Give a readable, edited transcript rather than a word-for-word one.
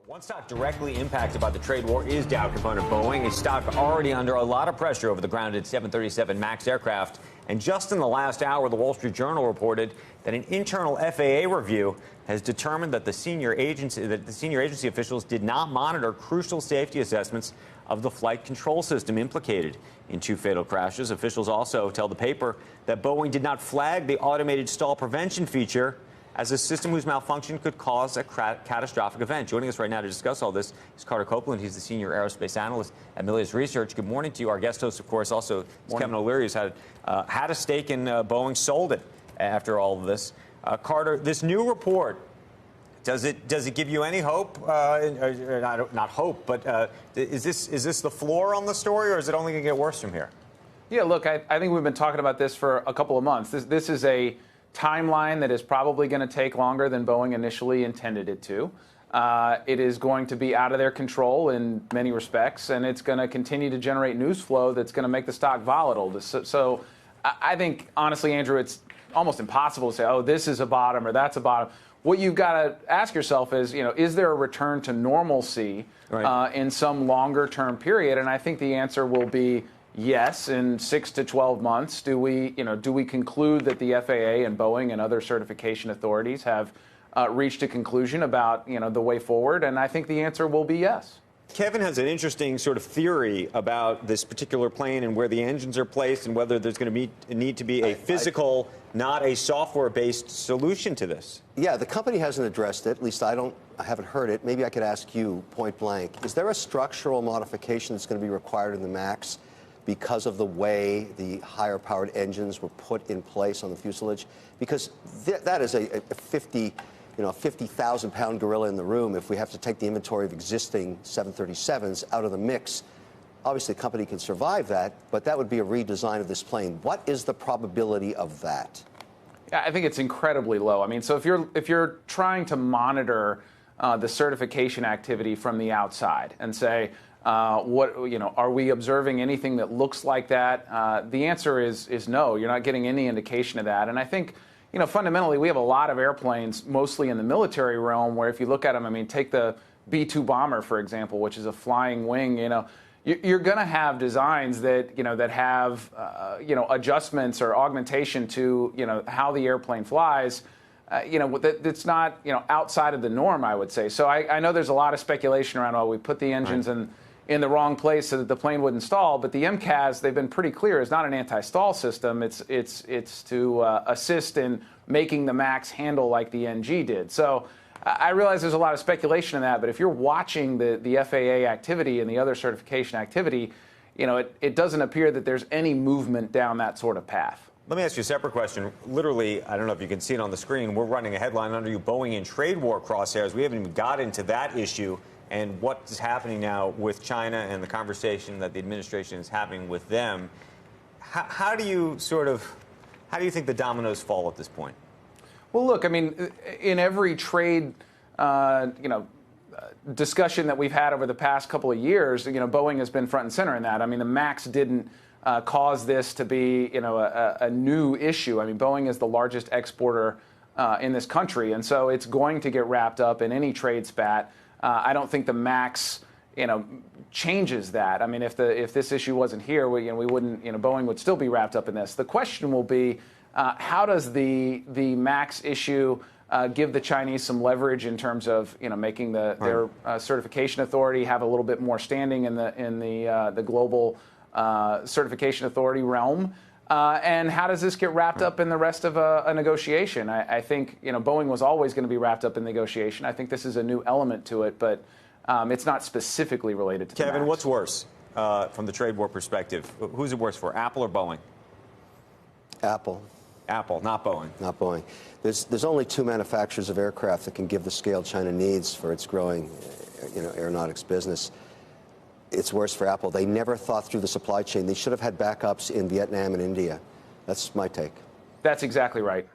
One stock directly impacted by the trade war is Dow component Boeing, a stock already under a lot of pressure over the grounded 737 MAX aircraft. And just in the last hour, the Wall Street Journal reported that an internal FAA review has determined that the senior agency officials did not monitor crucial safety assessments of the flight control system implicated in two fatal crashes. Officials also tell the paper that Boeing did not flag the automated stall prevention feature as a system whose malfunction could cause a catastrophic event. Joining us right now to discuss all this is Carter Copeland. He's the senior aerospace analyst at Melius Research. Good morning to you. Our guest host, of course, also is Kevin O'Leary, who's had a stake in Boeing, sold it after all of this. Carter, this new report, does it give you any hope? Not hope, but is this the floor on the story, or is it only going to get worse from here? Yeah, look, I think we've been talking about this for a couple of months. This is a timeline that is probably going to take longer than Boeing initially intended it to. It is going to be out of their control in many respects, and it's going to continue to generate news flow that's going to make the stock volatile. So I think, honestly, Andrew, it's almost impossible to say, oh, this is a bottom or that's a bottom. What you've got to ask yourself is, is there a return to normalcy in some longer-term period? And I think the answer will be yes, in 6 to 12 months. Do we conclude that the FAA and Boeing and other certification authorities have reached a conclusion about, the way forward? And I think the answer will be yes. Kevin has an interesting sort of theory about this particular plane and where the engines are placed and whether there's going to need to be a physical, not a software-based solution to this. Yeah, the company hasn't addressed it. At least I haven't heard it. Maybe I could ask you point blank. Is there a structural modification that's going to be required in the MAX because of the way the higher powered engines were put in place on the fuselage? Because that is a 50,000-pound gorilla in the room. If we have to take the inventory of existing 737s out of the mix, obviously the company can survive that, but that would be a redesign of this plane. What is the probability of that? Yeah, I think it's incredibly low. I mean, so if you're trying to monitor the certification activity from the outside and say, are we observing anything that looks like that? The answer is no. You're not getting any indication of that. And I think, fundamentally, we have a lot of airplanes, mostly in the military realm, where if you look at them, I mean, take the B-2 bomber, for example, which is a flying wing. You're going to have designs that that have adjustments or augmentation to how the airplane flies. That's not outside of the norm, I would say. So I know there's a lot of speculation around, we put the engines in the wrong place so that the plane wouldn't stall. But the MCAS, they've been pretty clear, is not an anti-stall system. It's to assist in making the MAX handle like the NG did. So I realize there's a lot of speculation in that. But if you're watching the FAA activity and the other certification activity, it doesn't appear that there's any movement down that sort of path. Let me ask you a separate question. Literally, I don't know if you can see it on the screen, we're running a headline under you, Boeing in trade war crosshairs. We haven't even got into that issue and what is happening now with China and the conversation that the administration is having with them. How do you think the dominoes fall at this point? Well, look, I mean, in every trade, discussion that we've had over the past couple of years, Boeing has been front and center in that. I mean, the MAX didn't cause this to be, a new issue. I mean, Boeing is the largest exporter in this country, and so it's going to get wrapped up in any trade spat. I don't think the MAX, changes that. I mean, if this issue wasn't here, we wouldn't, Boeing would still be wrapped up in this. The question will be, how does the MAX issue give the Chinese some leverage in terms of, making their certification authority have a little bit more standing in the global certification authority realm? And how does this get wrapped up in the rest of a negotiation? I think, Boeing was always going to be wrapped up in negotiation. I think this is a new element to it, but it's not specifically related to Kevin, the MAX. what's worse from the trade war perspective? Who's it worse for, Apple or Boeing? Apple. Apple, not Boeing. Not Boeing. There's only two manufacturers of aircraft that can give the scale China needs for its growing, aeronautics business. It's worse for Apple. They never thought through the supply chain. They should have had backups in Vietnam and India. That's my take. That's exactly right.